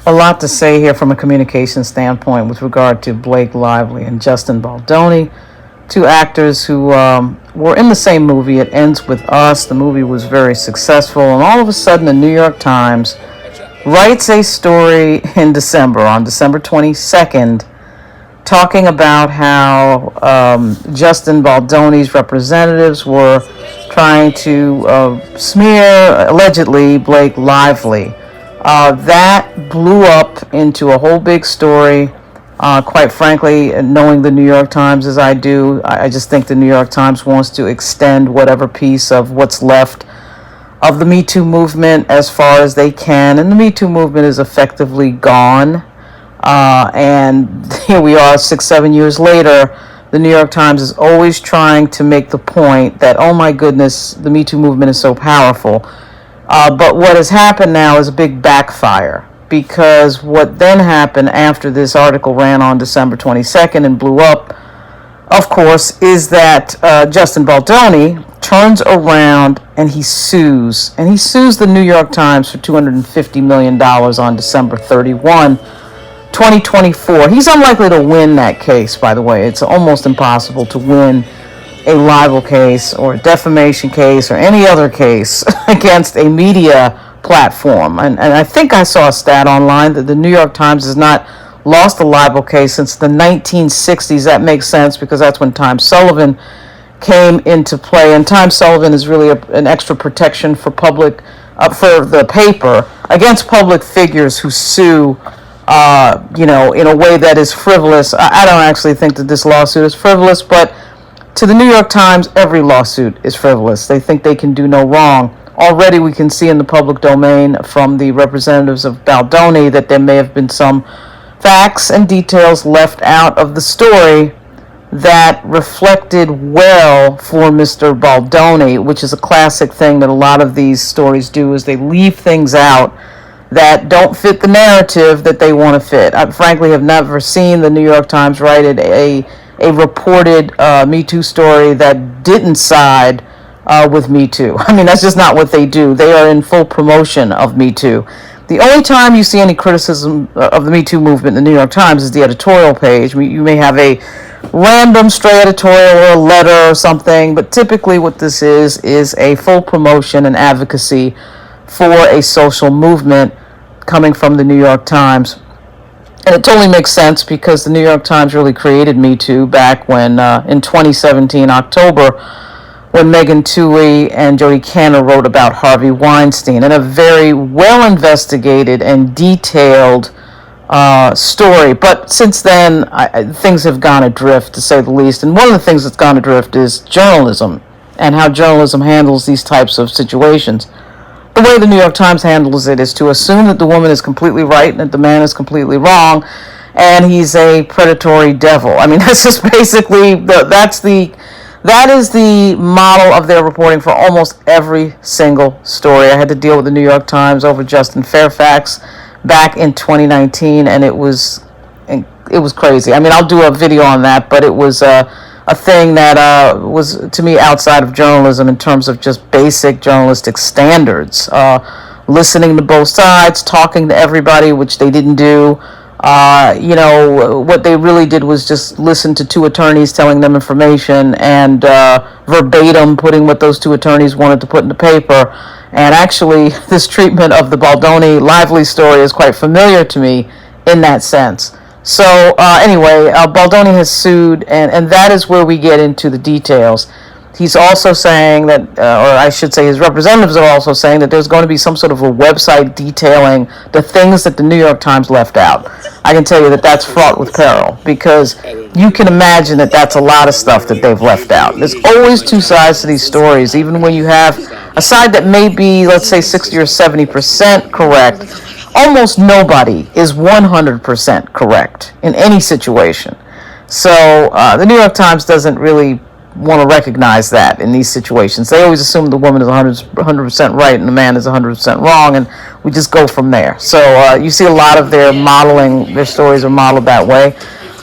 A lot to say here from a communication standpoint with regard to Blake Lively and Justin Baldoni, two actors who were in the same movie. It Ends With Us. The movie was very successful, and all of a sudden the New York Times writes a story in December, on December 22nd, talking about how Justin Baldoni's representatives were trying to smear, allegedly, Blake Lively. That blew up into a whole big story. Quite frankly, knowing the New York Times as I do, I just think the New York Times wants to extend whatever piece of what's left of the Me Too movement as far as they can. And the Me Too movement is effectively gone. And here we are 6-7 years later. The New York Times is always trying to make the point that, oh my goodness, the Me Too movement is so powerful. But what has happened now is a big backfire, because what then happened after this article ran on December 22nd and blew up, of course, is that Justin Baldoni turns around and he sues. And he sues the New York Times for $250 million on December 31, 2024. He's unlikely to win that case, by the way. It's almost impossible to win a libel case or a defamation case or any other case against a media platform. And I think I saw a stat online that the New York Times has not lost a libel case since the 1960s. That makes sense because that's when Tom Sullivan came into play. And Tom Sullivan is really an extra protection for public, for the paper, against public figures who sue in a way that is frivolous. I don't actually think that this lawsuit is frivolous, but to the New York Times, every lawsuit is frivolous. They think they can do no wrong. Already we can see in the public domain from the representatives of Baldoni that there may have been some facts and details left out of the story that reflected well for Mr. Baldoni, which is a classic thing that a lot of these stories do, is they leave things out that don't fit the narrative that they want to fit. I frankly have never seen the New York Times write a reported Me Too story that didn't side with Me Too. I mean, that's just not what they do. They are in full promotion of Me Too. The only time you see any criticism of the Me Too movement in the New York Times is the editorial page. You may have a random stray editorial or a letter or something, but typically what this is a full promotion and advocacy for a social movement coming from the New York Times. And it totally makes sense because the New York Times really created Me Too back when, in 2017, October, when Megan Twohey and Jodi Kantor wrote about Harvey Weinstein, in a very well-investigated and detailed story. But since then, things have gone adrift, to say the least. And one of the things that's gone adrift is journalism and how journalism handles these types of situations. The way the New York Times handles it is to assume that the woman is completely right and that the man is completely wrong, and he's a predatory devil. I mean, that's just basically that is the model of their reporting for almost every single story. I had to deal with the New York Times over Justin Fairfax back in 2019, and it was crazy. I mean, I'll do a video on that, but it was a thing that was, to me, outside of journalism in terms of just basic journalistic standards. Listening to both sides, talking to everybody, which they didn't do. What they really did was just listen to two attorneys telling them information and verbatim putting what those two attorneys wanted to put in the paper. And actually, this treatment of the Baldoni Lively story is quite familiar to me in that sense. So anyway, Baldoni has sued, and that is where we get into the details. He's also saying that, or I should say his representatives are also saying that there's going to be some sort of a website detailing the things that the New York Times left out. I can tell you that that's fraught with peril, because you can imagine that that's a lot of stuff that they've left out. There's always two sides to these stories, even when you have a side that may be, let's say, 60 or 70% correct. Almost nobody is 100% correct in any situation. So the New York Times doesn't really want to recognize that in these situations. They always assume the woman is 100% right and the man is 100% wrong, and we just go from there. So you see a lot of their modeling, their stories are modeled that way.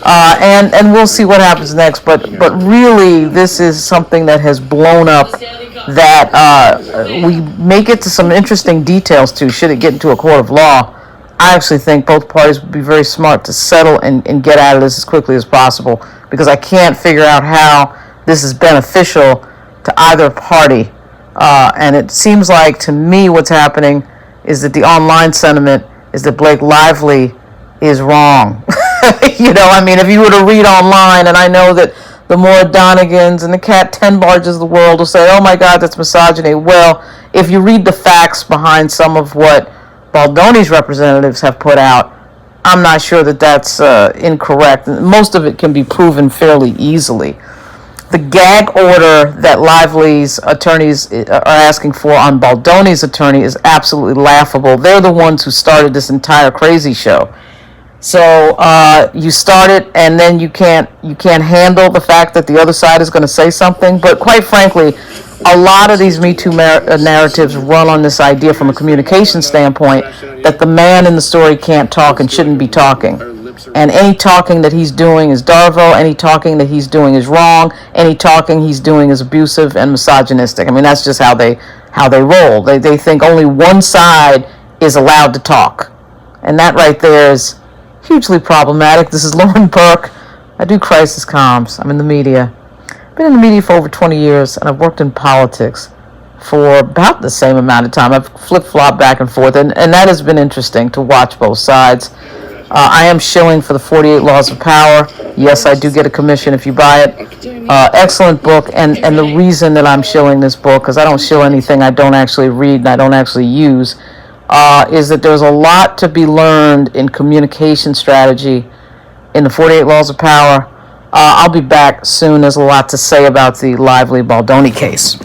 And we'll see what happens next. But really, this is something that has blown up that we may get to some interesting details to, should it get into a court of law, I actually think both parties would be very smart to settle and get out of this as quickly as possible, because I can't figure out how this is beneficial to either party. And it seems like, to me, what's happening is that the online sentiment is that Blake Lively is wrong. I mean, if you were to read online, and I know that the more Donigans and the Cat Tenbarges of the world will say, oh my God, that's misogyny. Well, if you read the facts behind some of what Baldoni's representatives have put out, I'm not sure that that's incorrect. Most of it can be proven fairly easily. The gag order that Lively's attorneys are asking for on Baldoni's attorney is absolutely laughable. They're the ones who started this entire crazy show. So you start it, and then you can't handle the fact that the other side is going to say something. But quite frankly, a lot of these Me Too narratives run on this idea from a communication standpoint that the man in the story can't talk and shouldn't be talking. And any talking that he's doing is Darvo. Any talking that he's doing is wrong. Any talking he's doing is abusive and misogynistic. I mean, that's just how they roll. They think only one side is allowed to talk. And that right there is hugely problematic. This is Lauren Burke. I do crisis comms. I'm in the media. I've been in the media for over 20 years, and I've worked in politics for about the same amount of time. I've flip-flopped back and forth, and that has been interesting to watch both sides. I am shilling for the 48 Laws of Power. Yes, I do get a commission if you buy it. Excellent book, and the reason that I'm shilling this book, because I don't shill anything I don't actually read and I don't actually use, is that there's a lot to be learned in communication strategy in the 48 Laws of Power. I'll be back soon. There's a lot to say about the Lively Baldoni case.